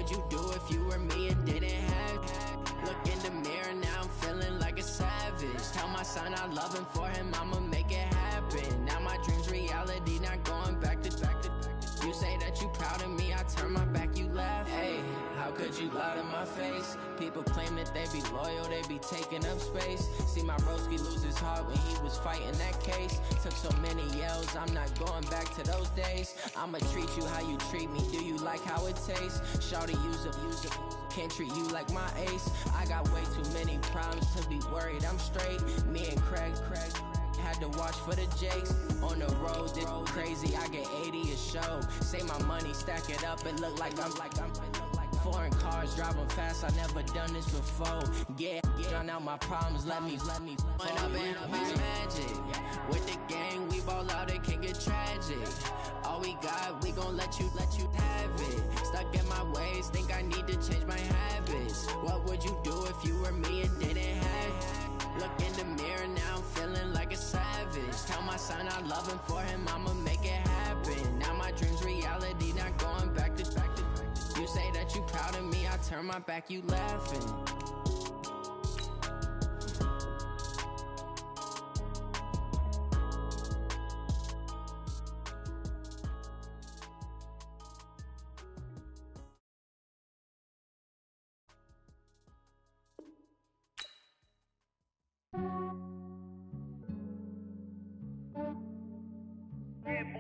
would you do if you were me and didn't have? Look in the mirror, now I'm feeling like a savage. Tell my son I love him, for him I'ma make it happen. Now my dream's reality, not going back to. You say that you proud of me, I turn my back, you laugh. Hey, how could you lie to my face? People claim that they be loyal, they be taking up space. See my broski lose his heart when he was fighting that case. Took so many yells, I'm not going back to those days. I'ma treat you how you treat me, do you like how it tastes? Shawty, use up, can't treat you like my ace. I got way too many problems to be worried, I'm straight. Me and Craig had to watch for the Jakes. On the road, this crazy, I get 80 a show. Say my money, stack it up, it look like I'm foreign cars, driving fast, I never done this before. Yeah, drown out my problems, let me point up and be magic. With the gang, we ball out, it can get tragic. All we got, we gon' let you have it. Stuck in my ways, think I need to change my habits. What would you do if you were me and didn't have? Look in the mirror, now I'm feeling like a savage. Tell my son I love him, for him I'ma make it happen. Now my dream's reality, not going back to. You say that you proud of me, I turn my back, you laughing.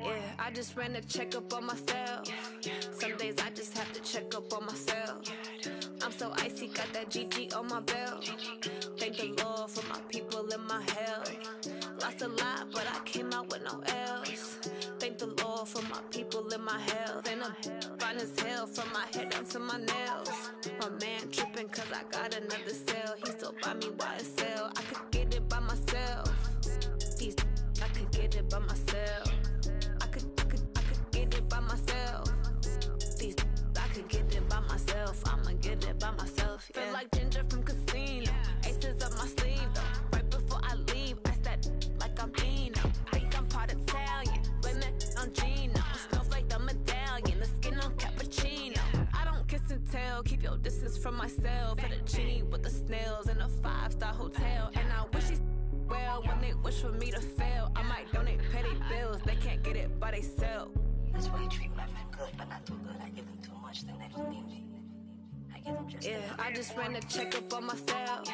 Yeah, I just ran a checkup on myself. Some days I just have to check up on myself. I'm so icy, got that GG on my belt. Thank the Lord for my people in my health. Lost a lot, but I came out with no L's. Thank the Lord for my people in my health. And I'm fine as hell from my head down to my nails. My man tripping cause I got another cell. He still buy me YSL. I could get it by myself. I could get it by myself. I could get it by myself. I could get it by myself. I'ma get it by myself. Yeah. Feel like Ginger from Casino. Aces up my sleeve though. Right before I leave, I said like I'm Dino. Think I'm part Italian. Blame it on Gino. Smells like the medallion. The skin on cappuccino. I don't kiss and tell. Keep your distance from myself. Fettuccine with the snails in a 5-star hotel. And I wish he's well when they wish for me to fail. I might donate petty bills. They can't get it by themselves. That's why you treat my friend good, but not too good. I give them too much, then they don't need me. I give them just yeah, I just ran a checkup on myself.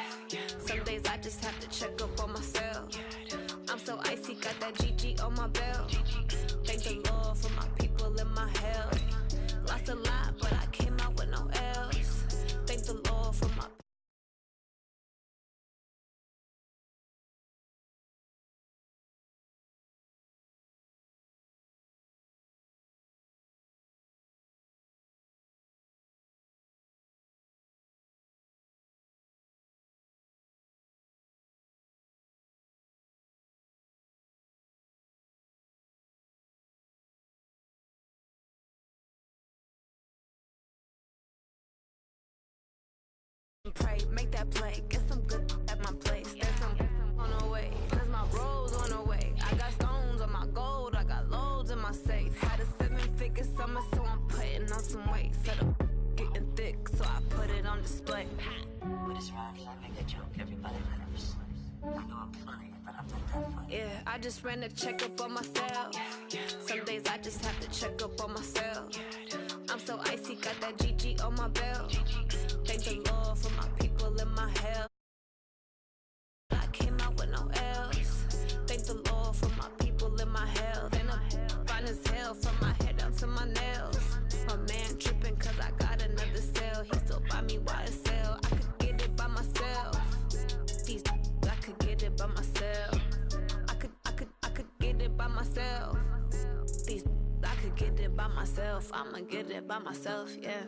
Some days I just have to check up on myself. I'm so icy, got that GG on my belt. Thank the Lord for my people in my health. Lost a lot, but I came out with no L's. Thank the Lord for my pray, make that play, get some good at my place. There's some on the way, cause my bros on the way. I got stones on my gold, I got loads in my safe. Had a 7-figure summer, so I'm putting on some weight. Set up getting thick, so I put it on display. With his rhymes, I make a joke, everybody laughs. I know I'm funny, but I'm not that funny. Yeah, I just ran a checkup on myself. Some days I just have to check up on myself. I'm so icy, got that GG on my belt. Thank the Lord for my people in my health. I came out with no L's. Thank the Lord for my people in my health. And I'm fine as hell from my head down to my nails. My man tripping cause I got another cell. He still buy me YSL. I could get it by myself. I could get it by myself. I could get it by myself. I could get it by myself. I'ma get it by myself, yeah.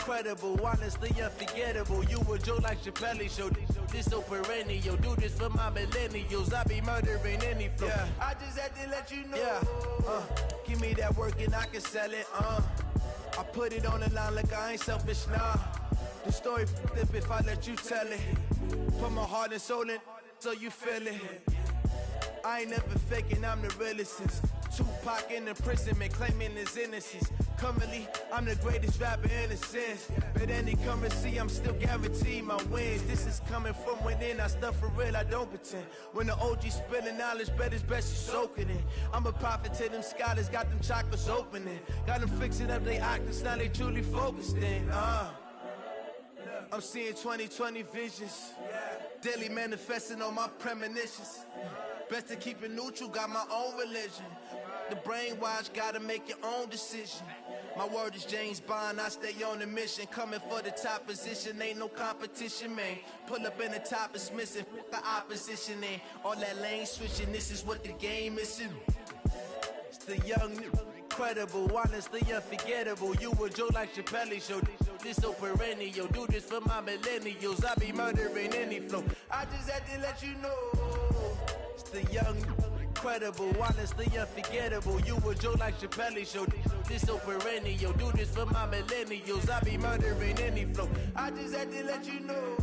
incredible, honestly unforgettable. You a joke like Chappelle show. This so perennial. Do this for my millennials. I be murdering any flow. Yeah. I just had to let you know. Yeah. Give me that work and I can sell it. I put it on the line like I ain't selfish, nah. The story flip if I let you tell it. Put my heart and soul in so you feel it. I ain't never faking, I'm the realest since Tupac in imprisonment, claiming his innocence. Currently, I'm the greatest rapper in a sense. But any currency, I'm still guaranteed my wins. This is coming from within, I stuff for real, I don't pretend. When the OG spilling knowledge, bet it's best you soak it in. I'm a prophet to them scholars, got them chakras opening. Got them fixing up they octaves, now they truly focused in. I'm seeing 2020 visions. Daily manifesting on my premonitions. Best to keep it neutral, got my own religion. The brainwash, gotta make your own decision. My word is James Bond, I stay on the mission. Coming for the top position, ain't no competition, man. Pull up in the top, it's missing, the opposition in. All that lane switching, this is what the game is in. It's the young, incredible, honestly unforgettable. You a joke like Chappelle show. This so perennial. Do this for my millennials. I be murdering any flow. I just had to let you know. It's the young, incredible, honestly unforgettable. You a joke like Chappelle show. This so perennial. Do this for my millennials. I be murdering any flow. I just had to let you know.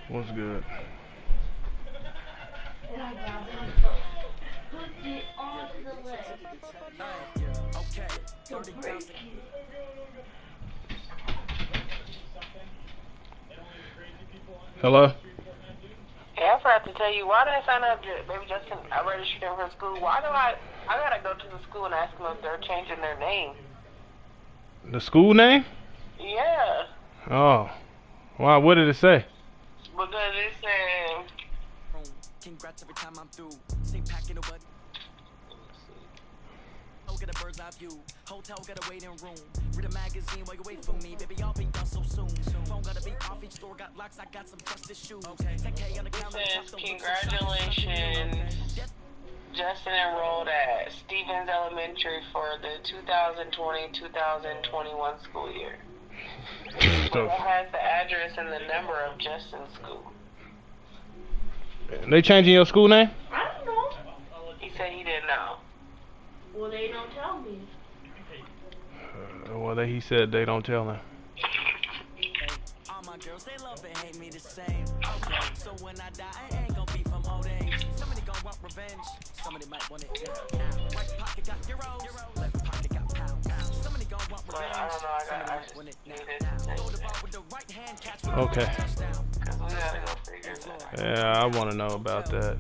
What's good? Hello? Yeah, I forgot to tell you, why did I sign up, Baby Justin? I registered him for school. Why do I gotta go to the school and ask them if they're changing their name? The school name? Yeah. Oh. Wow, what did it say? Because it said... Congrats every time I'm through. Stay packing the what? Get a bird's eye view. Hotel got a waiting room. Read a magazine while you wait for me. Baby, I'll be done so soon. Phone gotta be off, each store got locks. I got some trusted shoes. Okay. 10K on the counter. It says, congratulations. Justin enrolled at Stevens Elementary for the 2020-2021 school year. So it has the address and the number of Justin's school. They changing your school name? I don't know. He said he didn't know. Well, they don't tell me. He said they don't tell him. All my girls, they love and hate me the same. Okay, so when I die, I ain't gonna be from old age. Somebody gon' want revenge. Somebody might want it now. Right pocket got euros. Left pocket got pounds. Somebody gon' want revenge. I don't know. Somebody might want it now. Throw the ball with the right hand, catch me. Okay. Because we gotta go figure that out. Yeah, I want to know about that.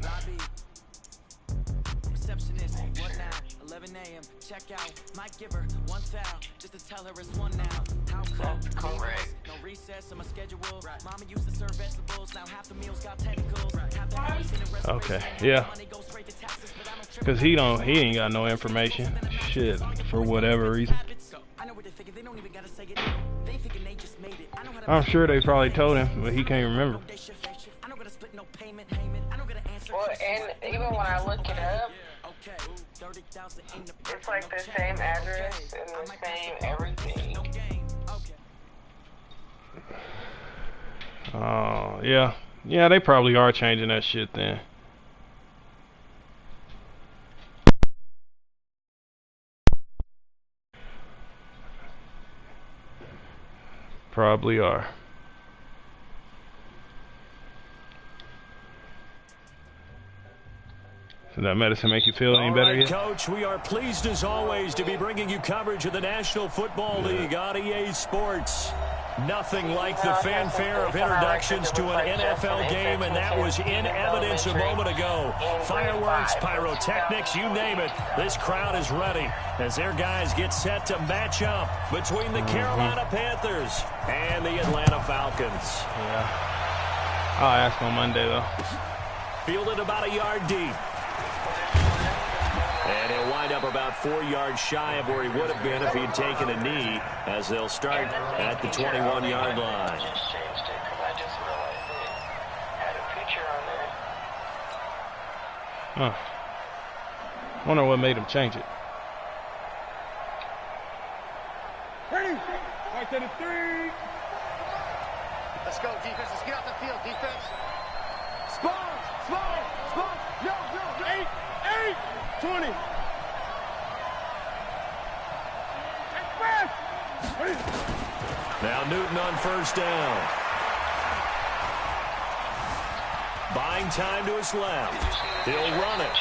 Receptionist, what now? 11 a.m. Check out. Might give her one foul just to tell her it's one now. How come? Correct. No recess in my schedule. Mama used to serve vegetables. Now half the meals got tentacles. Okay, yeah. Cause he ain't got no information. Shit, for whatever reason. I'm sure they probably told him, but he can't remember. Well, and even when I look it up, it's like the same address and the same everything. Oh, yeah. Yeah, they probably are changing that shit then. Probably are. Does that medicine make you feel any better yet? Coach, we are pleased as always to be bringing you coverage of the National Football League on EA Sports. Nothing like the fanfare of introductions to an NFL game, and that was in evidence a moment ago. Fireworks, pyrotechnics, you name it. This crowd is ready as their guys get set to match up between the Carolina Panthers and the Atlanta Falcons. Falcons. Yeah. I'll ask on Monday, though. Fielded about a yard deep. And he'll wind up about 4 yards shy of where he would have been if he'd taken a knee, as they'll start at the 21-yard line. Huh. Wonder what made him change it. Ready? Right to the 3. Let's go, defense. Let's get off the field, defense. Spawn. No. 8. 20. Now Newton on first down. Buying time to his left. He'll run it.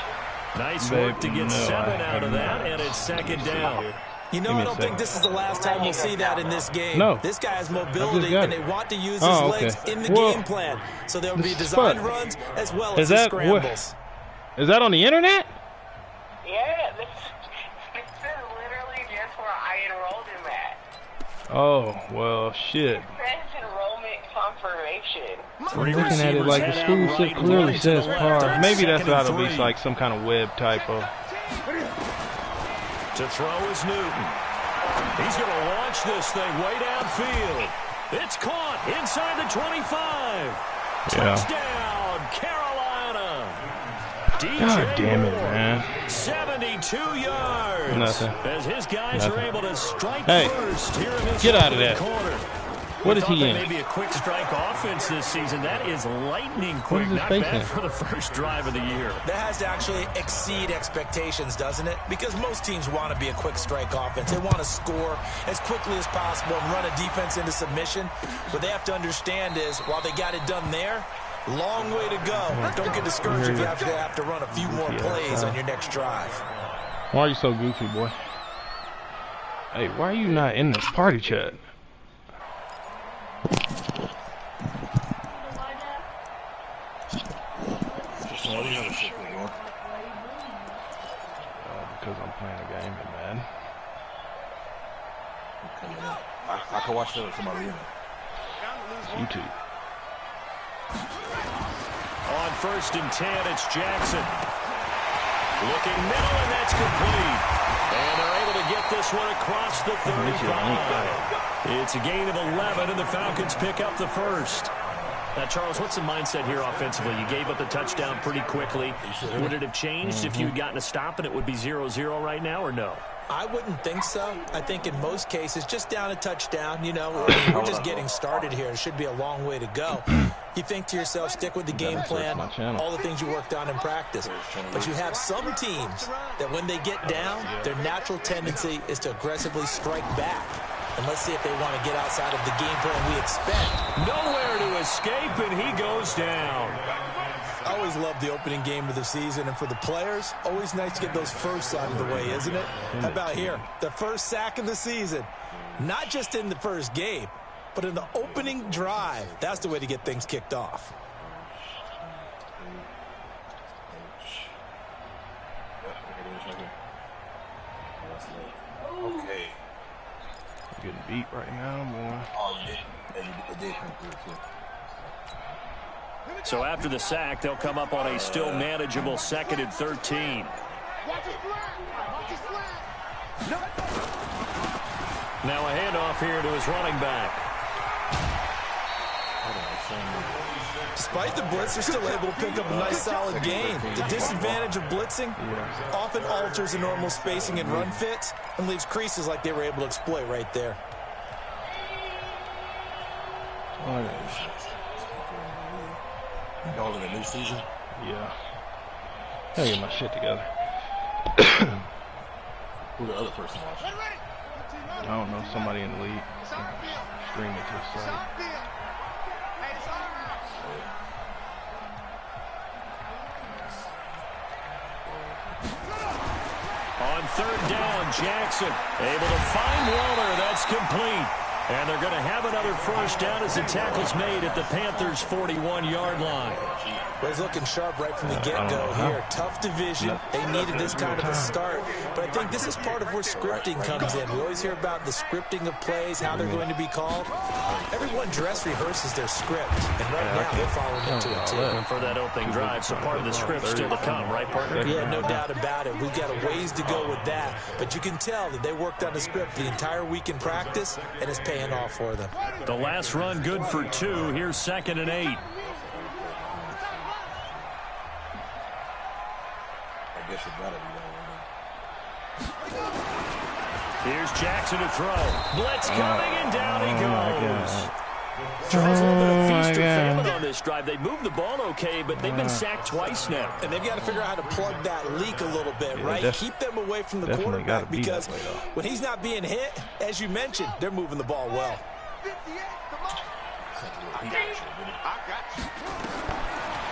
Nice work to get 7 out of that, and it's second down. You know, I don't think this is the last time we'll see that in this game. No. This guy has mobility, and they want to use his legs in the game plan. So there will be design runs as well as scrambles. Is that on the internet? Yeah, this is literally just where I enrolled him at. Oh, well, shit. It says enrollment confirmation. I'm looking at it like the school shit clearly says par. Maybe that's got to be like some kind of web typo. To throw is Newton. He's going to launch this thing way downfield. It's caught inside the 25. Touchdown, Carolina. God damn it, man. 72 yards. Nothing. As his guys are able to strike first here in this get out of that. corner. What is he in? Maybe a quick strike offense this season. That is lightning quick. Not bad for the first drive of the year. That has to actually exceed expectations, doesn't it? Because most teams want to be a quick strike offense. They want to score as quickly as possible and run a defense into submission. What they have to understand is, while they got it done there, long way to go. Don't get discouraged if you have to run a few more plays on your next drive. Why are you so goofy, boy? Hey, why are you not in this party chat? Because I'm playing a game and man. I can watch that with somebody in. YouTube. On 1st and 10, it's Jackson. Looking middle, and that's complete. And they're able to get this one across the 35. It's a gain of 11, and the Falcons pick up the first. Now, Charles, what's the mindset here offensively? You gave up the touchdown pretty quickly. Would it have changed if you had gotten a stop and it would be 0-0 right now, or no? I wouldn't think so. I think in most cases, just down a touchdown, you know, we're just getting started here. It should be a long way to go. You think to yourself, stick with the game plan, all the things you worked on in practice. But you have some teams that when they get down, their natural tendency is to aggressively strike back. And let's see if they want to get outside of the game plan we expect. Nowhere to escape, and he goes down. I always love the opening game of the season, and for the players, always nice to get those firsts out of the way, isn't it? How about here? The first sack of the season. Not just in the first game, but in the opening drive. That's the way to get things kicked off. Okay. Getting beat right now, boy. Oh, yeah. It did come through, too. So after the sack, they'll come up on a still manageable 2nd and 13. Now a handoff here to his running back. Despite the blitz, they're still able to pick up a nice solid gain. The disadvantage of blitzing often alters the normal spacing and run fits and leaves creases like they were able to exploit right there. Y'all in the new season? Yeah. Gotta get my shit together. Who's the other person watching? I don't know, somebody in the league. Stream it to the site. On 3rd down, Jackson able to find Waller. That's complete. And they're going to have another first down as the tackle's made at the Panthers' 41-yard line. Well, he's looking sharp right from the get-go here. Tough division. They needed this kind of a start. But I think this is part of where scripting comes in. We always hear about the scripting of plays, how they're going to be called. Everyone dress rehearses their script, and right now they're following into it too. And for that opening drive, so part of the script still to come, right, partner? Yeah, no doubt about it. We've got a ways to go with that, but you can tell that they worked on the script the entire week in practice, and it's paying off for them. The last run good for 2. Here's 2nd and 8. I guess it gotta be that way. Here's Jackson to throw. Blitz coming, and down he goes. Tries a little bit of feast or famine on this drive. They moved the ball okay, but they've been sacked twice now. And they've got to figure out how to plug that leak a little bit, right? Keep them away from the quarterback, because when he's not being hit, as you mentioned, they're moving the ball well.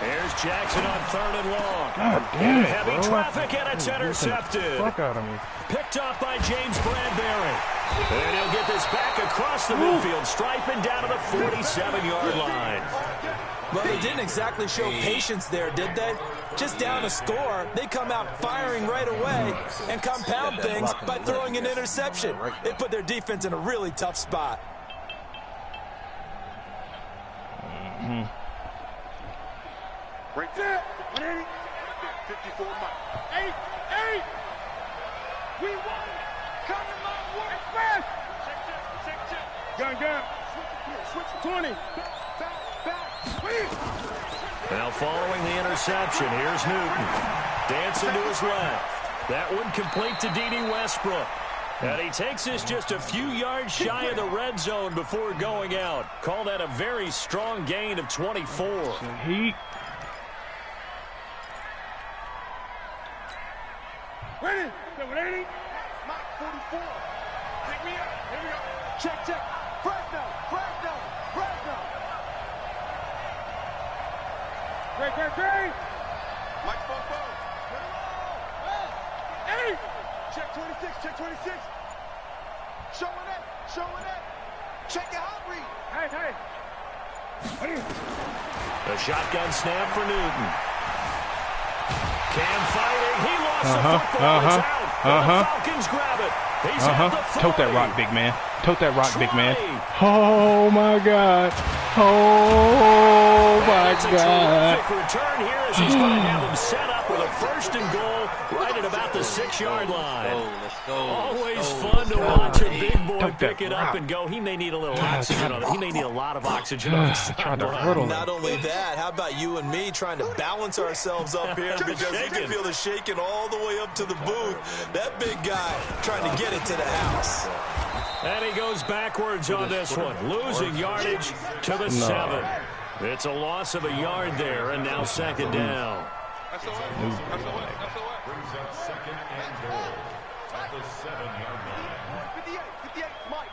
Here's Jackson on 3rd and long. God damn it, heavy bro. traffic, and it's intercepted. Fuck out of me. Picked off by James Bradbury. And he'll get this back across the midfield stripe and down to the 47-yard line. Well, they didn't exactly show patience there, did they? Just down a score, they come out firing right away and compound things by throwing an interception. They put their defense in a really tough spot. Right there. 54 miles. 8. We won. Come to my work fast. Check. Gun. Switch 20. Back. Now following the interception, here's Newton. Dancing to his left. That one complete to D.D. Westbrook. And he takes us just a few yards shy of the red zone before going out. Call that a very strong gain of 24. Heat. Ready? 780. Mike 44. Pick me up. Here we go. Check. Fresno. Great. Mike 44. Hey. Check 26. Showing it. Check your hot read. Hey. The shotgun snap for Newton. Cam fighting. He lost the football. It's out. And the Falcons grab it. He's at the 40. Tote that rock, big man. Oh, my God. Oh, my God. It's a terrific return here as he's going to have him set up with a 1st and goal right at about the 6-yard line. Always fun to watch a big boy pick it up and go. He may need a little oxygen on it. He may need a lot of oxygen on his sideline. Not only that, how about you and me trying to balance ourselves up here, because you can feel the shaking all the way up to the booth. That big guy trying to get it to the house. And he goes backwards on this one, losing yardage to the 7. It's a loss of a yard there, and now 2nd down. That's all right. Brings up 2nd and goal at the 7-yard line. 58, Mike.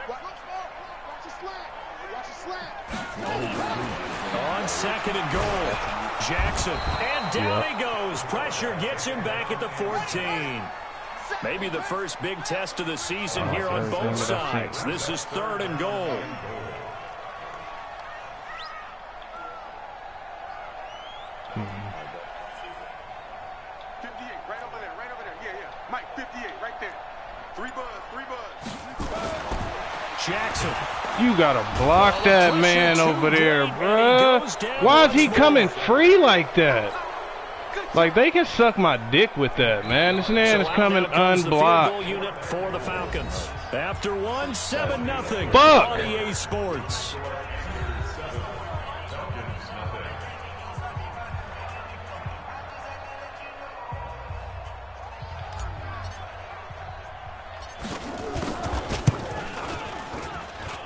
Watch a slant. On 2nd and goal, Jackson, and down he goes. Pressure gets him back at the 14. Maybe the first big test of the season here on both sides. This is 3rd and goal. Jackson. You gotta block that man over there, bruh. Why is he coming free like that? Like, they can suck my dick with that, man. This man is coming unblocked. Unit for the Falcons. After 1, 7-0. Fuck. EA Sports.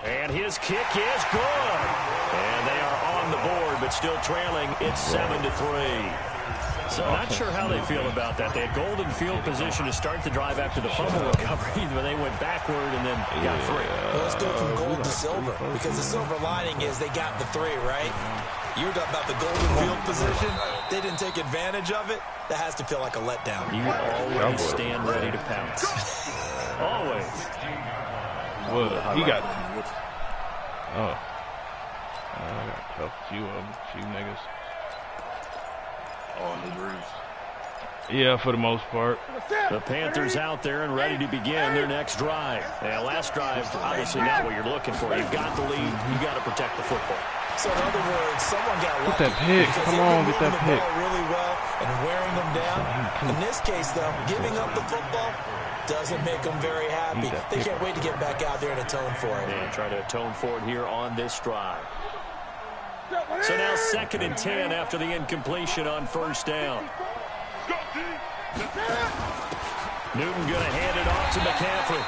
And his kick is good. And they are on the board, but still trailing. It's 7-3. So not sure how they feel about that. They had golden field position to start the drive after the fumble recovery, but they went backward and then got 3. Well, let's go from gold to silver, because the silver lining is they got the 3, right? You were talking about the golden field position. They didn't take advantage of it. That has to feel like a letdown. You always stand ready to pounce. Always. Well, he got... Oh. I got a tough few of them. Few niggas. Oh, the Breeze. Yeah, for the most part. The Panthers out there and ready to begin their next drive. And last drive, obviously not what you're looking for. You've got the lead. You've got to protect the football. So in other words, someone got lucky. Get that pick. Come on, get that pick. Really well and wearing them down. In this case, though, giving up the football doesn't make them very happy. They can't wait to get back out there and atone for it. And try to atone for it here on this drive. So now 2nd and 10 after the incompletion on first down. Newton going to hand it off to McCaffrey.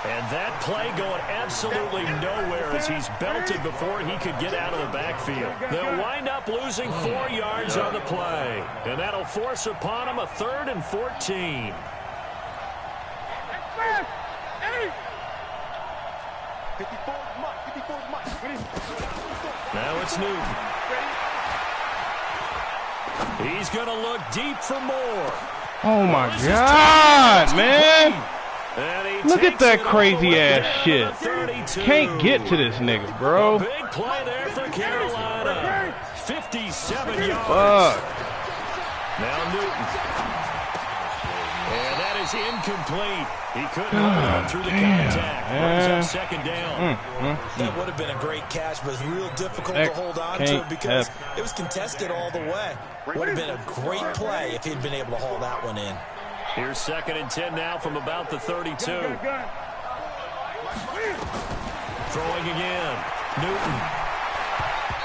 And that play going absolutely nowhere as he's belted before he could get out of the backfield. They'll wind up losing 4 yards on the play. And that'll force upon him a 3rd and 14. Now it's Newton. He's going to look deep for more. Oh, my God, man. Look at that crazy-ass shit. Can't get to this nigga, bro. Big play there for Carolina. 57 yards. Fuck. Now Newton. And that is incomplete. He couldn't hold on through the contact. Brings up 2nd down. That would have been a great catch, but it's real difficult to hold on to it because it was contested all the way. Would have been a great play if he'd been able to haul that one in. Here's 2nd and 10 now from about the 32. Throwing again. Newton.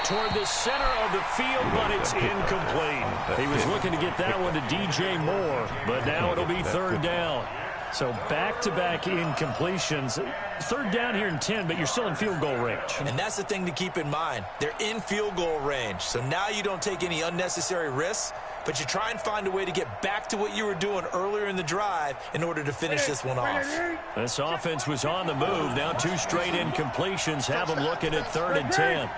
Toward the center of the field, but it's incomplete. He was looking to get that one to DJ Moore, but now it'll be 3rd down. So back-to-back incompletions. 3rd down here in 10, but you're still in field goal range. And that's the thing to keep in mind. They're in field goal range. So now you don't take any unnecessary risks, but you try and find a way to get back to what you were doing earlier in the drive in order to finish this one off. This offense was on the move. Now 2 straight incompletions have them looking at 3rd and 10.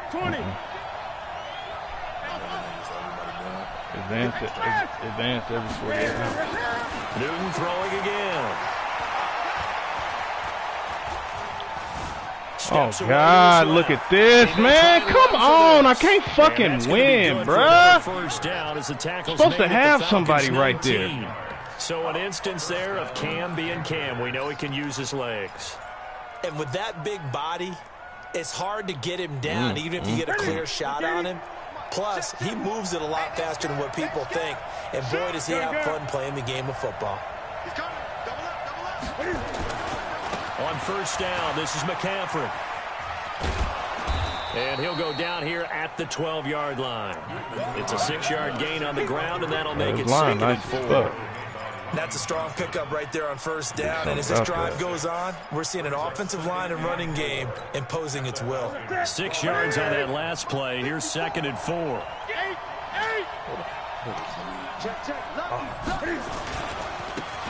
Advance every 48 minutes. Newton throwing again. Oh, God, look at this, man. Come on. I can't fucking win, bruh. Supposed to have somebody right there. So an instance there of Cam being Cam. We know he can use his legs. And with that big body, it's hard to get him down, even if you get a clear shot on him. Plus, he moves it a lot faster than what people think. And boy, does he have fun playing the game of football. On first down, this is McCaffrey. And he'll go down here at the 12-yard line. It's a 6-yard gain on the ground, and that'll make it 2nd and 4. That's a strong pickup right there on first down. And as this drive goes on, we're seeing an offensive line and running game imposing its will. 6 yards on that last play. Here's 2nd and 4.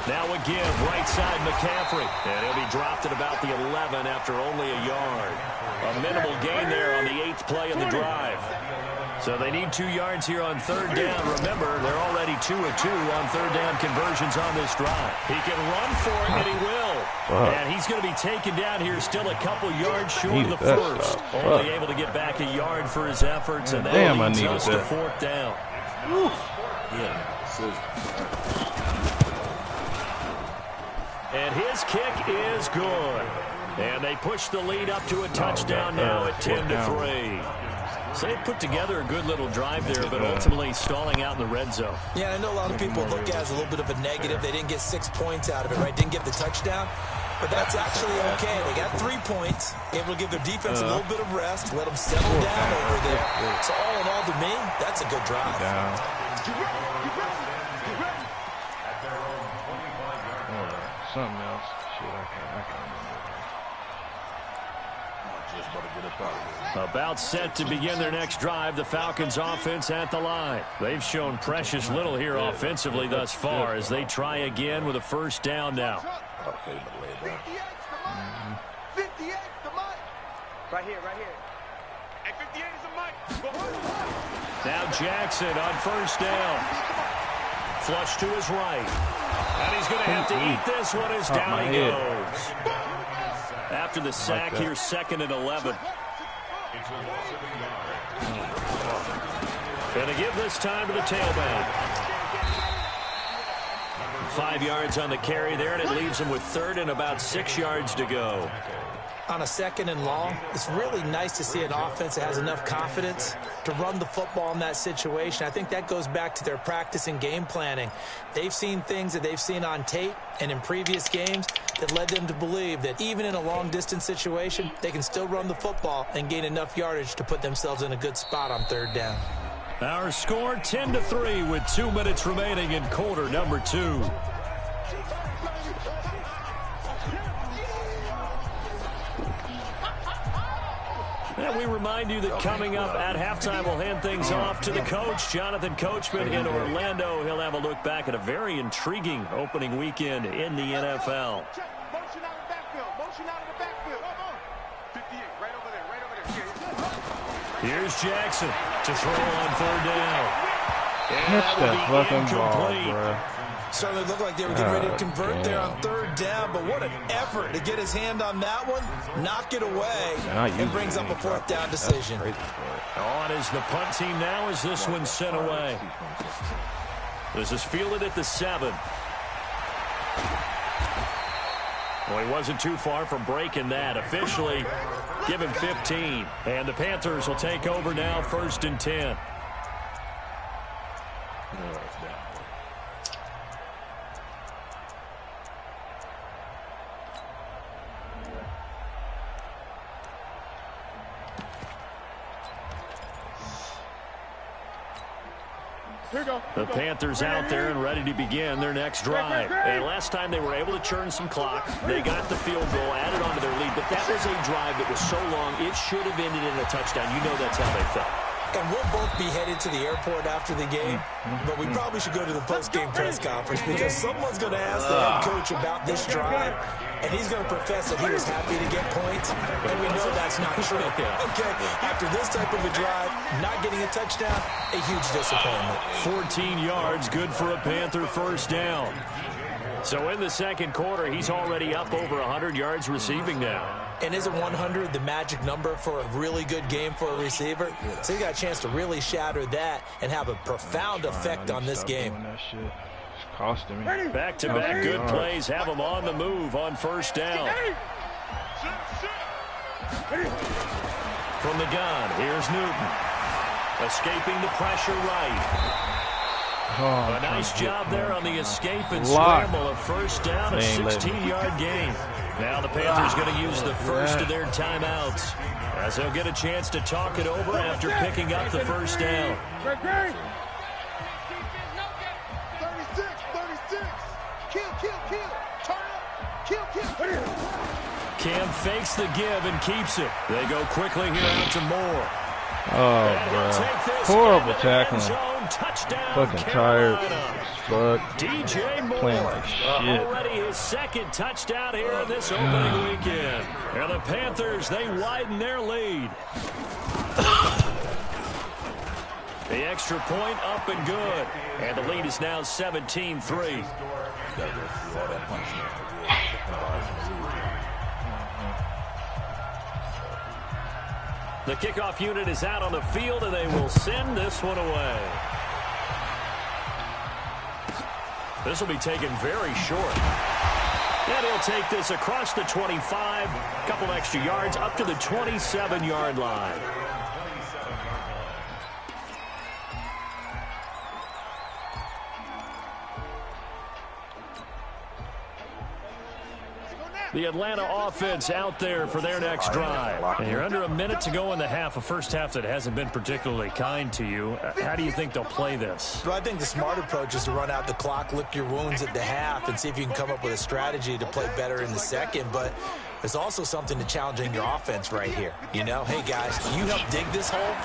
Now again, right side McCaffrey. And he'll be dropped at about the 11 after only a yard. A minimal gain there on the 8th play of the drive. So they need 2 yards here on 3rd down. Remember, they're already 2 of 2 on 3rd down conversions on this drive. He can run for it, and he will. And he's going to be taken down here still a couple yards short of the first. Only able to get back a yard for his efforts, and that leads us to 4th down. And his kick is good. And they push the lead up to a touchdown now at 10-3. So they put together a good little drive there, but ultimately stalling out in the red zone. Yeah, I know a lot of people look at it as a little bit of a negative. They didn't get 6 points out of it, right? Didn't get the touchdown. But that's actually okay. They got 3 points, able to give their defense a little bit of rest, let them settle down over there. So all in all, to me, that's a good drive. Something else. Shit, I can't remember. About set to begin their next drive, the Falcons offense at the line. They've shown precious little here offensively thus far as they try again with a first down now. Right here. Hey, 58 is a mic. Now Jackson on first down. Flush to his right. And he's going to have to eat this one as down he goes. After the sack, here's 2nd and 11. Going to give this time to the tailback. 5 yards on the carry there, and it leaves them with 3rd and about 6 yards to go. On a 2nd and long, it's really nice to see an offense that has enough confidence to run the football in that situation. I think that goes back to their practice and game planning. They've seen things that they've seen on tape and in previous games that led them to believe that even in a long-distance situation, they can still run the football and gain enough yardage to put themselves in a good spot on 3rd down. Our score 10-3 with 2 minutes remaining in quarter number 2. And we remind you that coming up at halftime, we'll hand things off to the coach, Jonathan Coachman in Orlando. He'll have a look back at a very intriguing opening weekend in the NFL. Motion out of the backfield. Motion out of the backfield. 58, right over there, right over there. Here's Jackson to throw on 3rd down. Catch that fucking ball, bro. Certainly looked like they were getting ready to convert there on 3rd down, but what an effort to get his hand on that one, knock it away, and brings up a 4th down decision. On is the punt team now as this one's sent away. This is fielded at the 7. Well, he wasn't too far from breaking that. Officially, give him 15. And the Panthers will take over now, 1st and 10. The Panthers out there and ready to begin their next drive. And last time they were able to churn some clock. They got the field goal, added on to their lead. But that was a drive that was so long, it should have ended in a touchdown. You know that's how they felt. And we'll both be headed to the airport after the game, but we probably should go to the post-game press conference because someone's going to ask the head coach about this drive, and he's going to profess that he was happy to get points, and we know that's not true. Okay, after this type of a drive, not getting a touchdown, a huge disappointment. 14 yards, good for a Panther 1st down. So in the 2nd quarter, he's already up over 100 yards receiving now. And isn't 100 the magic number for a really good game for a receiver? So he got a chance to really shatter that and have a profound effect on this game. It's costing me. Back-to-back good plays have him on the move on 1st down. From the gun, here's Newton. Escaping the pressure right. A nice job there on the escape and scramble. A 1st down, a 16-yard gain. Now the Panthers going to use the first of their timeouts as they'll get a chance to talk it over after picking up the 1st down. 36. Kill. Turn up. Kill. Cam fakes the give and keeps it. They go quickly here out to Moore. Oh, bro. Horrible tackling. Fucking tired. Fuck. DJ Moore. Playing like shit. Already his 2nd touchdown here this opening weekend. And the Panthers, they widen their lead. The extra point up and good. And the lead is now 17-3. The kickoff unit is out on the field, and they will send this one away. This will be taken very short. And he'll take this across the 25, a couple extra yards, up to the 27-yard line. The Atlanta offense out there for their next drive. And you're under a minute to go in the half, a first half that hasn't been particularly kind to you. How do you think they'll play this? Well, I think the smart approach is to run out the clock, lick your wounds at the half, and see if you can come up with a strategy to play better in the 2nd. But there's also something to challenging your offense right here. You know, hey, guys, you help dig this hole.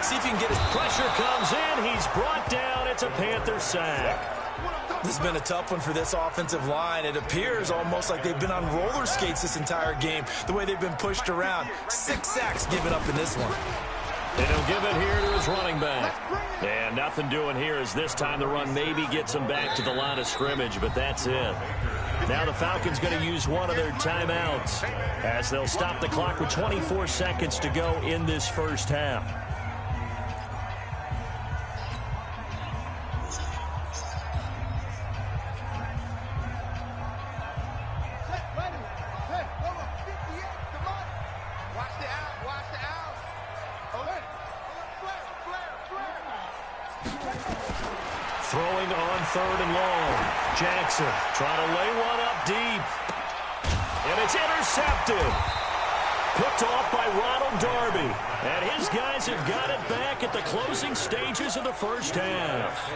See if you can get his pressure comes in. He's brought down. It's a Panther sack. This has been a tough one for this offensive line. It appears almost like they've been on roller skates this entire game, the way they've been pushed around. 6 sacks given up in this one. And he'll give it here to his running back. And nothing doing here as this time the run maybe gets him back to the line of scrimmage, but that's it. Now the Falcons going to use one of their timeouts as they'll stop the clock with 24 seconds to go in this first half. Throwing on 3rd and long. Jackson trying to lay one up deep. And it's intercepted. Picked off by Ronald Darby. And his guys have got it back at the closing stages of the first half.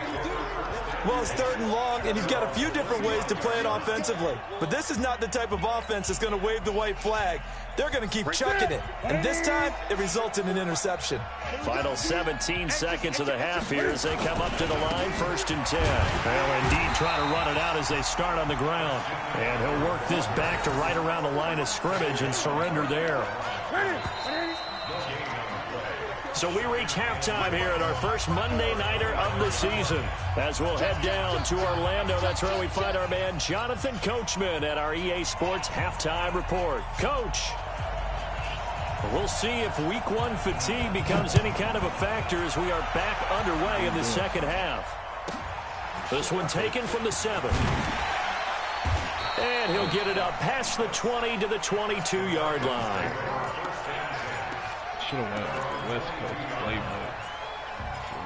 Well, it's 3rd and long, and you've got a few different ways to play it offensively. But this is not the type of offense that's going to wave the white flag. They're going to keep chucking it. And this time, it results in an interception. Final 17 seconds of the half here as they come up to the line, 1st and 10. They'll indeed try to run it out as they start on the ground. And he'll work this back to right around the line of scrimmage and surrender there. So we reach halftime here at our first Monday Nighter of the season. As we'll head down to Orlando, that's where we find our man Jonathan Coachman at our EA Sports Halftime Report. Coach, we'll see if Week 1 fatigue becomes any kind of a factor as we are back underway in the second half. This one taken from the 7. And he'll get it up past the 20 to the 22-yard line. Should have went West Coast playbook for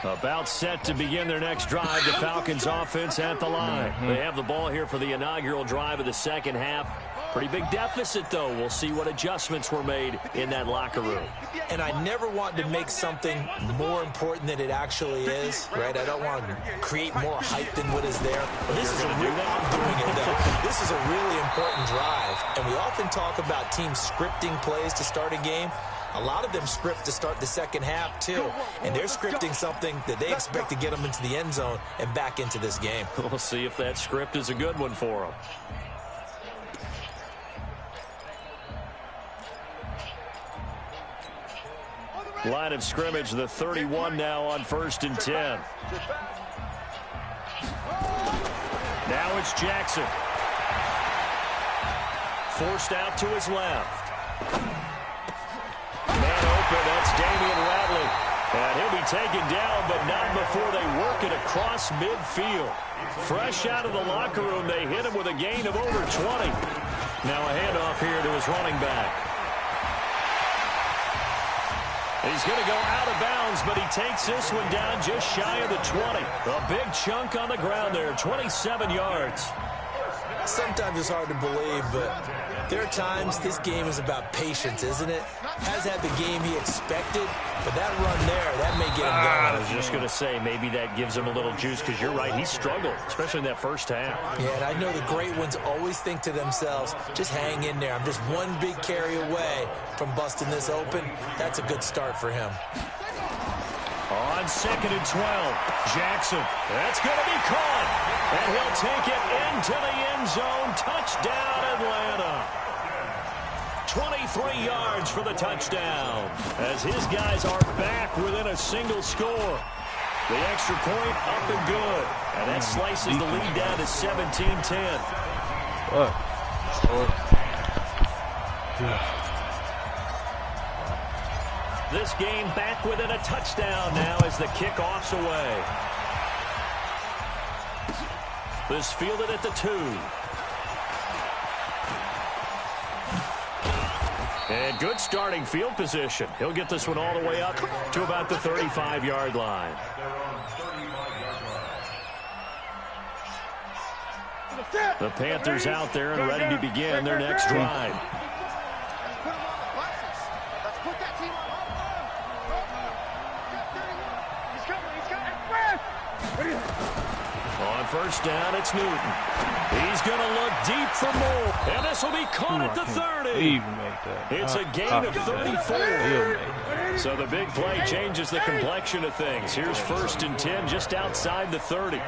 one. About set to begin their next drive. The Falcons offense at the line. They have the ball here for the inaugural drive of the second half. Pretty big deficit, though. We'll see what adjustments were made in that locker room. And I never want to make something more important than it actually is, right? I don't want to create more hype than what is there. But this is a real, I'm doing it, though. This is a really important drive. And we often talk about teams scripting plays to start a game. A lot of them script to start the second half, too. And they're scripting something that they expect to get them into the end zone and back into this game. We'll see if that script is a good one for them. Line of scrimmage, the 31 now on 1st and 10. Now it's Jackson. Forced out to his left. Man open, that's Damian Radley. And he'll be taken down, but not before they work it across midfield. Fresh out of the locker room, they hit him with a gain of over 20. Now a handoff here to his running back. He's going to go out of bounds, but he takes this one down just shy of the 20. A big chunk on the ground there, 27 yards. Sometimes it's hard to believe, but there are times this game is about patience, isn't it? Has had the game he expected, but that run there, that may get him going. I was just going to say, maybe that gives him a little juice, because you're right, he struggled, especially in that first half. Yeah, and I know the great ones always think to themselves, just hang in there. I'm just one big carry away from busting this open. That's a good start for him. On 2nd and 12, Jackson. That's going to be caught. And he'll take it into the end zone. Touchdown, Atlanta. 23 yards for the touchdown. As his guys are back within a single score. The extra point up and good. And that slices the lead down to 17-10. This game back within a touchdown now as the kickoff's away. This fielded at the 2. And good starting field position. He'll get this one all the way up to about the 35-yard line. The Panthers out there and ready to begin their next drive. On first down, it's Newton. He's going to look deep for more. And this will be caught at the 30. It's a gain of 34. So the big play changes the complexion of things. Here's 1st and 10 just outside the 30.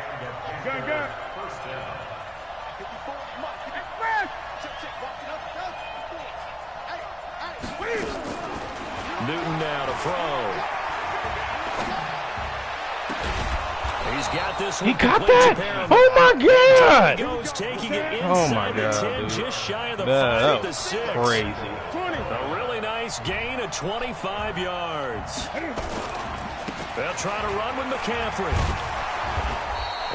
Newton now to throw. He's got this one. He got that? Oh my God! Goes, taking it Oh my God, 10, dude. just shy of the That 5 to 6. crazy. A really nice gain of 25 yards. They'll try to run with McCaffrey.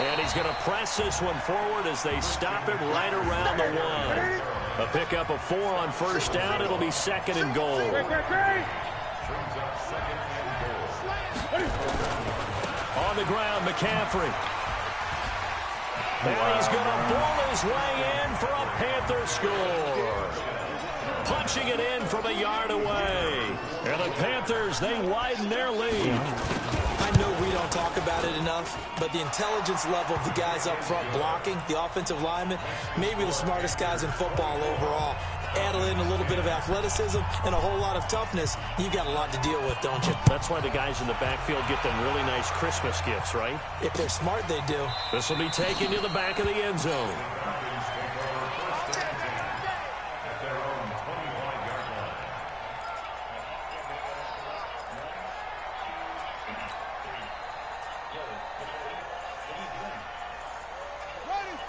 And he's going to press this one forward as they stop him right around the 1. A pickup of 4 on first down. It'll be 2nd and goal. On the ground, McCaffrey. And he's going to ball his way in for a Panther score. Punching it in from a yard away. And the Panthers, they widen their lead. I know we don't talk about it enough, but the intelligence level of the guys up front blocking, the offensive linemen, maybe the smartest guys in football overall. Add in a little bit of athleticism and a whole lot of toughness, you got a lot to deal with, don't you? That's why the guys in the backfield get them really nice Christmas gifts, right? If they're smart, they do. This will be taken to the back of the end zone.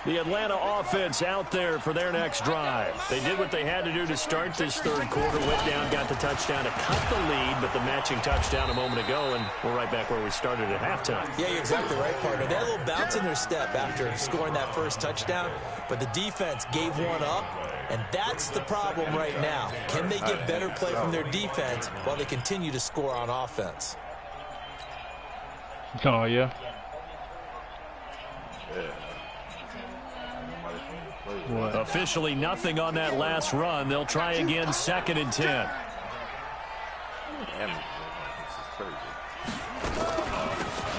The Atlanta offense out there for their next drive. They did what they had to do to start this third quarter. Went down, got the touchdown to cut the lead, but the matching touchdown a moment ago, and we're right back where we started at halftime. Yeah, you're exactly right, partner. They had a little bounce in their step after scoring that first touchdown, but the defense gave one up, and that's the problem right now. Can they get better play from their defense while they continue to score on offense? Oh, yeah. What? Officially nothing on that last run. They'll try again, 2nd and 10.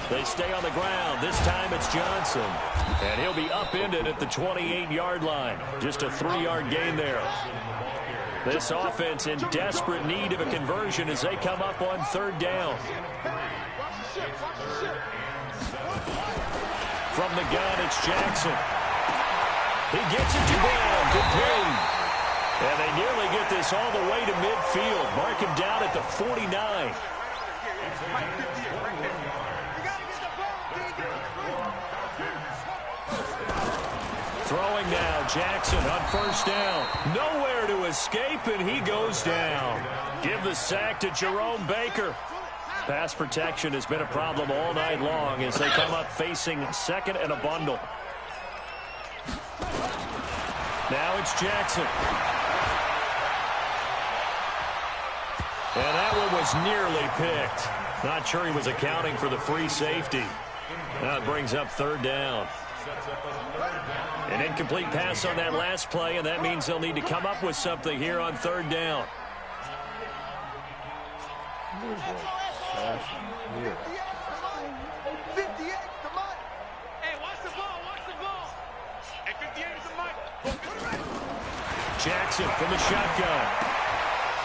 They stay on the ground. This time it's Johnson. And he'll be upended at the 28-yard line. Just a 3-yard gain there. This offense in desperate need of a conversion as they come up on 3rd down. From the gun, it's Jackson. He gets it to Brown. Good play. And they nearly get this all the way to midfield. Mark him down at the 49. Throwing now, Jackson on 1st down. Nowhere to escape, and he goes down. Give the sack to Jerome Baker. Pass protection has been a problem all night long as they come up facing 2nd and a bundle. Now it's Jackson. And that one was nearly picked. Not sure he was accounting for the free safety. Now it brings up 3rd down. An incomplete pass on that last play, and that means they'll need to come up with something here on 3rd down. Jackson from the shotgun.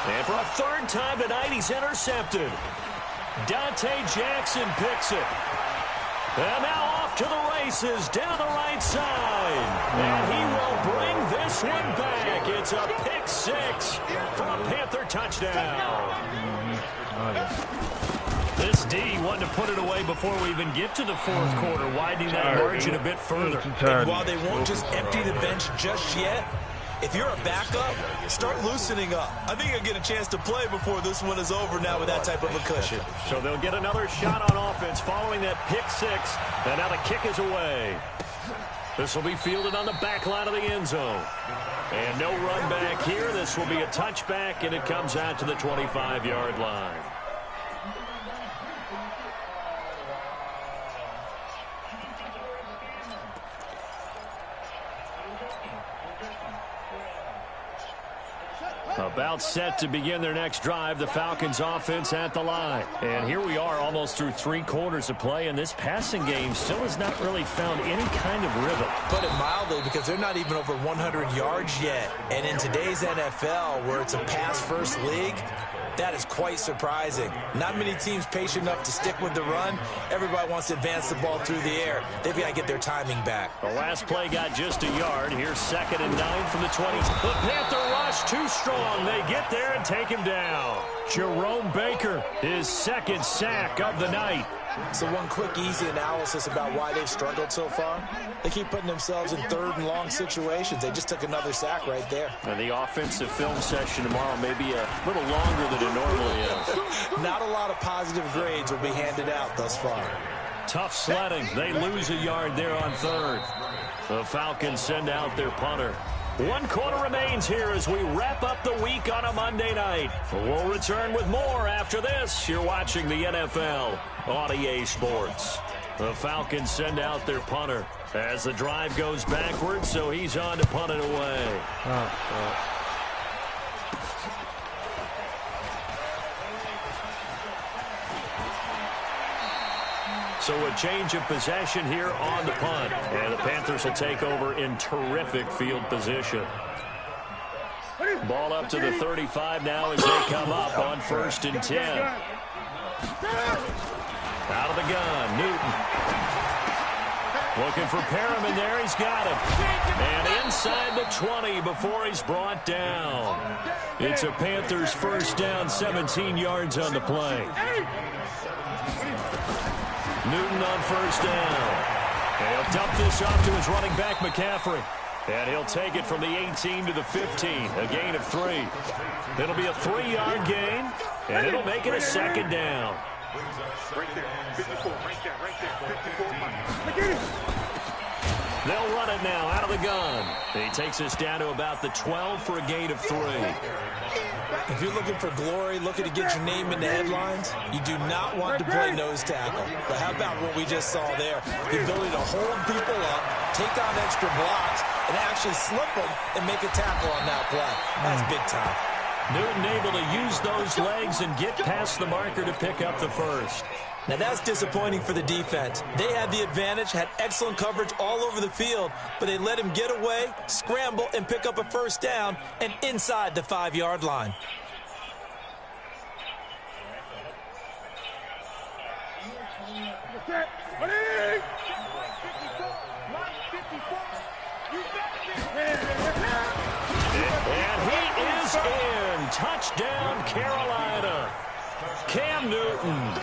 And for a 3rd time tonight, he's intercepted. Dante Jackson picks it. And now off to the races down the right side. And he will bring this one back. It's a pick 6 for a Panther touchdown. This D wanted to put it away before we even get to the 4th quarter, widening that margin a bit further. And while they won't just empty the bench just yet, if you're a backup, start loosening up. I think you'll get a chance to play before this one is over now with that type of a cushion. So they'll get another shot on offense following that pick 6. And now the kick is away. This will be fielded on the back line of the end zone. And no run back here. This will be a touchback, and it comes out to the 25-yard line. About set to begin their next drive, the Falcons offense at the line. And here we are almost through 3 quarters of play, and this passing game still has not really found any kind of rhythm. Put it mildly, because they're not even over 100 yards yet. And in today's NFL, where it's a pass-first league, that is quite surprising. Not many teams patient enough to stick with the run. Everybody wants to advance the ball through the air. They've got to get their timing back. The last play got just a yard. Here's 2nd and 9 from the 20. The Panther rush too strong. They get there and take him down. Jerome Baker, his 2nd sack of the night. So one quick, easy analysis about why they've struggled so far. They keep putting themselves in 3rd and long situations. They just took another sack right there. And the offensive film session tomorrow may be a little longer than it normally is. Not a lot of positive grades will be handed out thus far. Tough sledding. They lose a yard there on 3rd. The Falcons send out their punter. 1 quarter remains here as we wrap up the week on a Monday night. We'll return with more after this. You're watching the NFL on EA Sports. The Falcons send out their punter as the drive goes backwards, so he's on to punt it away. So a change of possession here on the punt. And the Panthers will take over in terrific field position. Ball up to the 35 now as they come up on 1st and 10. Out of the gun, Newton. Looking for Perriman there. He's got him. And inside the 20 before he's brought down. It's a Panthers first down, 17 yards on the play. Newton on 1st down. And he'll dump this off to his running back, McCaffrey. And he'll take it from the 18 to the 15, a gain of 3. It'll be a 3-yard gain, and it'll make it a 2nd down. Right there, 54, right there, 54. They'll run it now out of the gun. He takes us down to about the 12 for a gain of 3. If you're looking for glory, looking to get your name in the headlines, you do not want to play nose tackle. But how about what we just saw there? The ability to hold people up, take on extra blocks, and actually slip them and make a tackle on that play. That's big time. Newton able to use those legs and get past the marker to pick up the first. Now that's disappointing for the defense. They had the advantage, had excellent coverage all over the field, but they let him get away, scramble, and pick up a first down and inside the 5-yard line. And he is in. Touchdown, Carolina. Cam Newton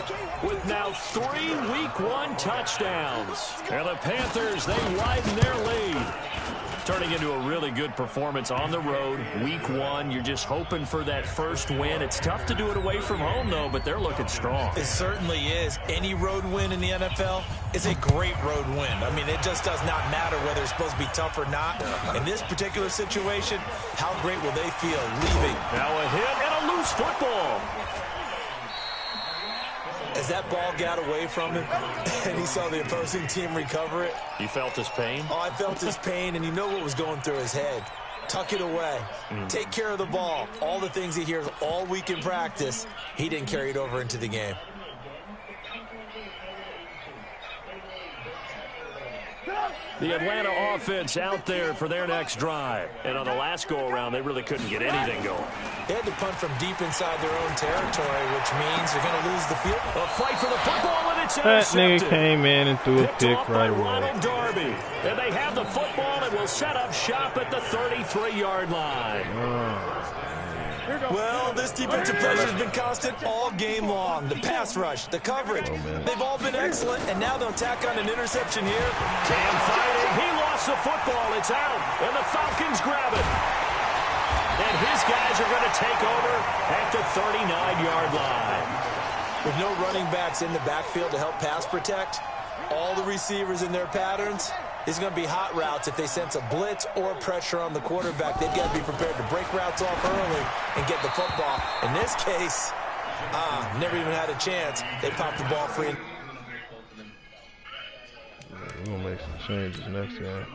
with now 3 Week 1 touchdowns. And the Panthers, they widen their lead. Turning into a really good performance on the road. Week 1, you're just hoping for that first win. It's tough to do it away from home, though, but they're looking strong. It certainly is. Any road win in the NFL is a great road win. I mean, it just does not matter whether it's supposed to be tough or not. In this particular situation, how great will they feel leaving? Now a hit and a loose football. As that ball got away from him and he saw the opposing team recover it. You felt his pain? Oh, I felt his pain, and you know what was going through his head. Tuck it away. Take care of the ball. All the things he hears all week in practice, he didn't carry it over into the game. The Atlanta offense out there for their next drive. And on the last go-around, they really couldn't get anything going. They had to punt from deep inside their own territory, which means they're going to lose the field. A fight for the football, and it's That intercepted. nigga came in and threw a pick right away. Ronald Darby. And they have the football and will set up shop at the 33-yard line. Well, this defensive pressure has been constant all game long. The pass rush, the coverage, they've all been excellent, and now they'll tack on an interception here. Cam fighting. He lost the football. It's out, and the Falcons grab it. And his guys are going to take over at the 39-yard line. With no running backs in the backfield to help pass protect, all the receivers in their patterns, it's going to be hot routes. If they sense a blitz or pressure on the quarterback, they've got to be prepared to break routes off early and get the football. In this case, never even had a chance. They popped the ball free. We're going to make some changes next game.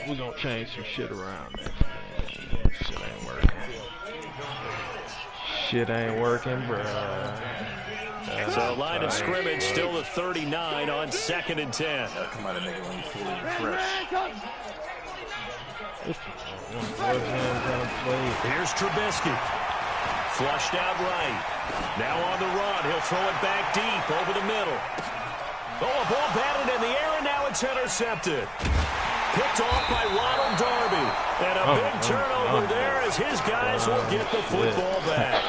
We're going to change some shit around next game. Shit ain't working. Shit ain't working, bruh. So line of scrimmage still the 39 on 2nd and 10. Come out and make it when you fully refresh. Here's Trubisky. Flushed out right. Now on the run. He'll throw it back deep over the middle. Oh, a ball batted in the air, and now it's intercepted. Picked off by Ronald Darby. And a big turnover there as his guys will get the football back.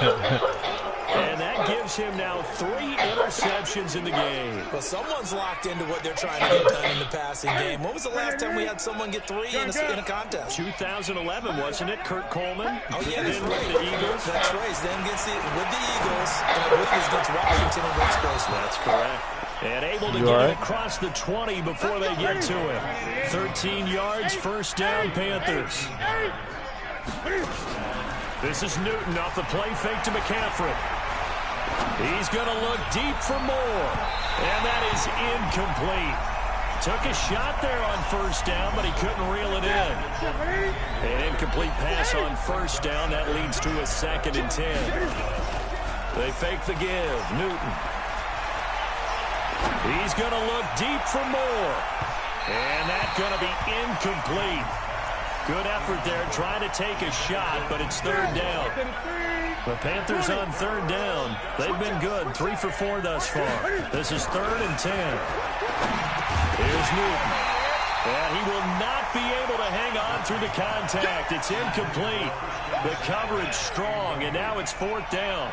And that gives him now 3 interceptions in the game. Well, someone's locked into what they're trying to get done in the passing game. When was the last time we had someone get 3 in a contest? 2011, wasn't it? Kurt Coleman? Oh, yeah, that's then right. With the Eagles? That's right. Then with the Eagles, and I believe it's against Washington and Rex Grossman. That's correct. And able to get it across the 20 before they get to it. 13 yards, first down, Panthers. This is Newton off the play fake to McCaffrey. He's going to look deep for more. And that is incomplete. Took a shot there on first down, but he couldn't reel it in. An incomplete pass on first down. That leads to a 2nd and 10. They fake the give. Newton. He's going to look deep for more. And that's going to be incomplete. Good effort there, trying to take a shot, but it's 3rd down. The Panthers on 3rd down. They've been good, 3 for 4 thus far. This is 3rd and 10. Here's Newton. And he will not be able to hang on through the contact. It's incomplete. The coverage strong, and now it's 4th down.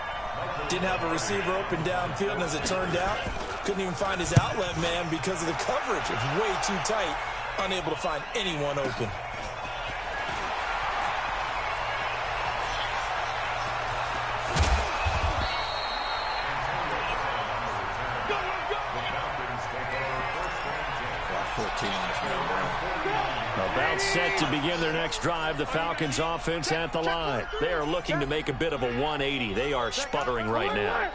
Didn't have a receiver open downfield, and as it turned out, couldn't even find his outlet man because of the coverage. It's way too tight, unable to find anyone open. About set to begin their next drive, the Falcons offense at the line. They are looking to make a bit of a 180. They are sputtering right now.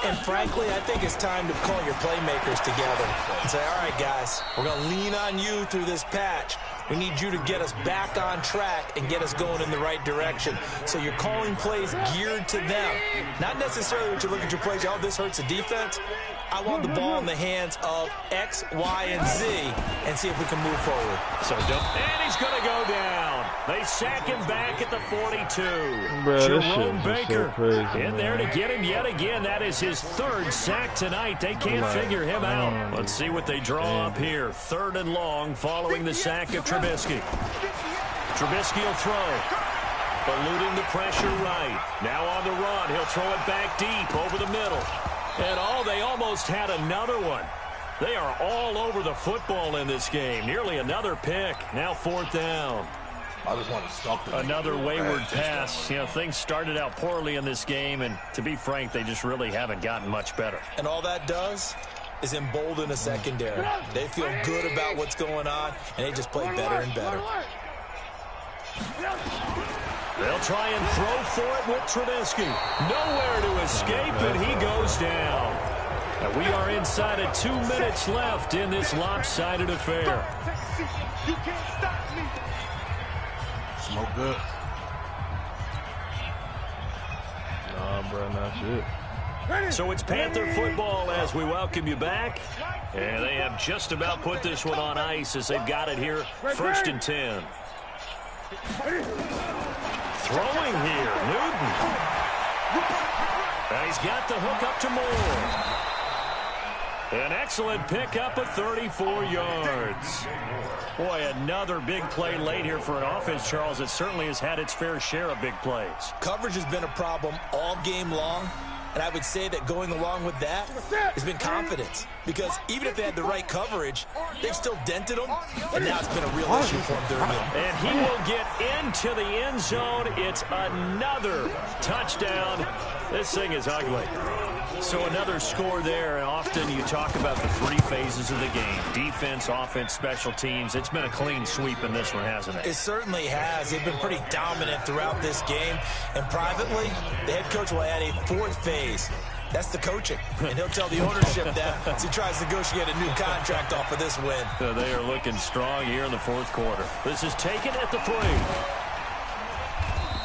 And frankly, I think it's time to call your playmakers together and say, all right, guys, we're going to lean on you through this patch. We need you to get us back on track and get us going in the right direction. So you're calling plays geared to them. Not necessarily when you look at your plays, oh, this hurts the defense. I want the ball in the hands of X, Y, and Z and see if we can move forward. And he's going to go down. They sack him back at the 42. Bro, Jerome Baker so crazy, in there to get him yet again. That is his 3rd sack tonight. They can't figure him out. Let's see what they draw up here. 3rd and long following the sack of Trubisky. Trubisky will throw. Eluding the pressure right. Now on the run. He'll throw it back deep over the middle. And they almost had another one. They are all over the football in this game. Nearly another pick. Now 4th down. I just want to stop it. Another wayward pass. You know, things started out poorly in this game, and to be frank, they just really haven't gotten much better. And all that does is embolden a secondary. They feel good about what's going on, and they just play better and better. They'll try and throw for it with Trubisky. Nowhere to escape, and he goes down. And we are inside of 2 minutes left in this lopsided affair. Smoke good. Nah, bro, not shit. So it's Panther football as we welcome you back. And they have just about put this one on ice as they've got it here. 1st and 10. Throwing here, Newton. And he's got the hook up to Moore. An excellent pickup of 34 yards. Boy, another big play late here for an offense, Charles, that certainly has had its fair share of big plays. Coverage has been a problem all game long. And I would say that going along with that has been confidence. Because even if they had the right coverage, they've still dented them. And now it's been a real issue for them during the game. And he will get into the end zone. It's another touchdown. This thing is ugly. So another score there. And often you talk about the 3 phases of the game. Defense, offense, special teams. It's been a clean sweep in this one, hasn't it? It certainly has. They've been pretty dominant throughout this game. And privately, the head coach will add a 4th phase. That's the coaching. And he'll tell the ownership that as he tries to negotiate a new contract off of this win. So they are looking strong here in the 4th quarter. This is taken at the 3.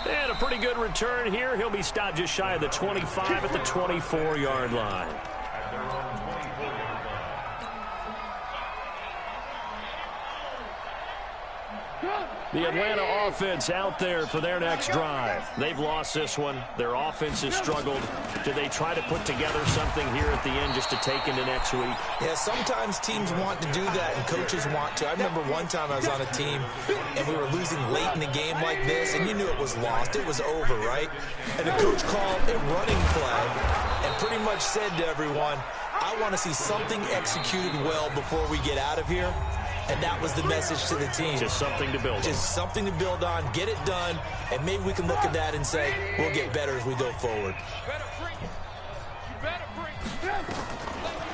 And a pretty good return here. He'll be stopped just shy of the 25 at the 24-yard line. The Atlanta offense out there for their next drive. They've lost this one. Their offense has struggled. Do they try to put together something here at the end just to take into next week? Yeah, sometimes teams want to do that and coaches want to. I remember one time I was on a team and we were losing late in the game like this, and you knew it was lost. It was over, right? And the coach called a running play and pretty much said to everyone, I want to see something executed well before we get out of here. And that was the message to the team. Just something to build on. Just something to build on, get it done, and maybe we can look at that and say, we'll get better as we go forward.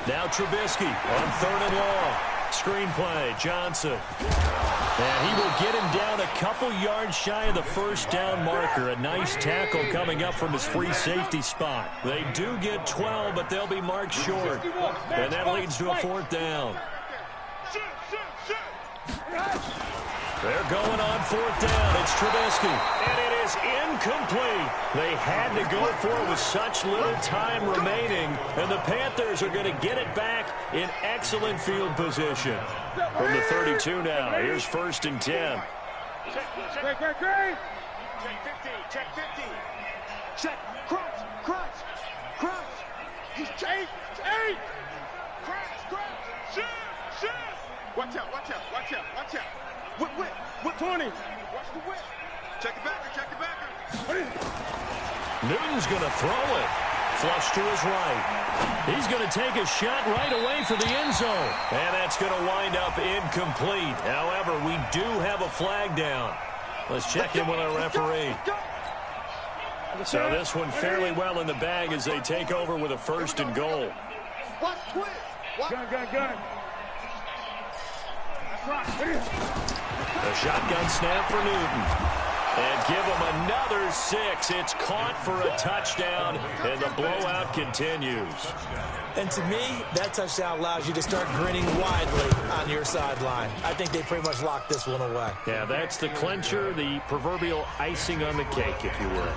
Now Trubisky on 3rd and long. Screenplay, Johnson. And he will get him down a couple yards shy of the first down marker. A nice tackle coming up from his free safety spot. They do get 12, but they'll be marked short. And that leads to a 4th down. They're going on 4th down. It's Trubisky. And it is incomplete. They had to go for it with such little time remaining. And the Panthers are going to get it back in excellent field position. From the 32 now, here's 1st and 10. Check 50. Check 50. Check. Crunch. He's 8. Crunch. Shoot. Watch out. Whip 20. Watch the whip. Check the backer. Newton's going to throw it. Flush to his right. He's going to take a shot right away for the end zone. And that's going to wind up incomplete. However, we do have a flag down. Let's check in with our referee. So this one fairly well in the bag as they take over with a 1st and goal. Gun. A shotgun snap for Newton. And give him another 6. It's caught for a touchdown, and the blowout continues. And to me, that touchdown allows you to start grinning widely on your sideline. I think they pretty much locked this one away. Yeah, that's the clincher, the proverbial icing on the cake, if you will.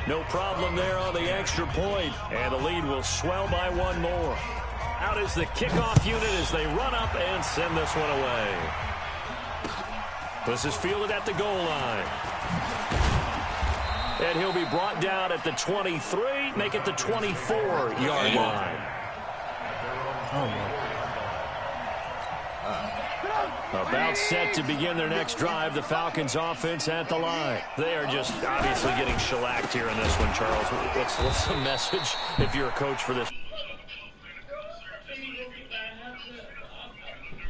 No problem there on the extra point, and the lead will swell by 1 more. Out is the kickoff unit as they run up and send this one away. This is fielded at the goal line. And he'll be brought down at the 23, make it the 24-yard line. About set to begin their next drive, the Falcons offense at the line. They are just obviously getting shellacked here in this one, Charles. What's the message if you're a coach for this?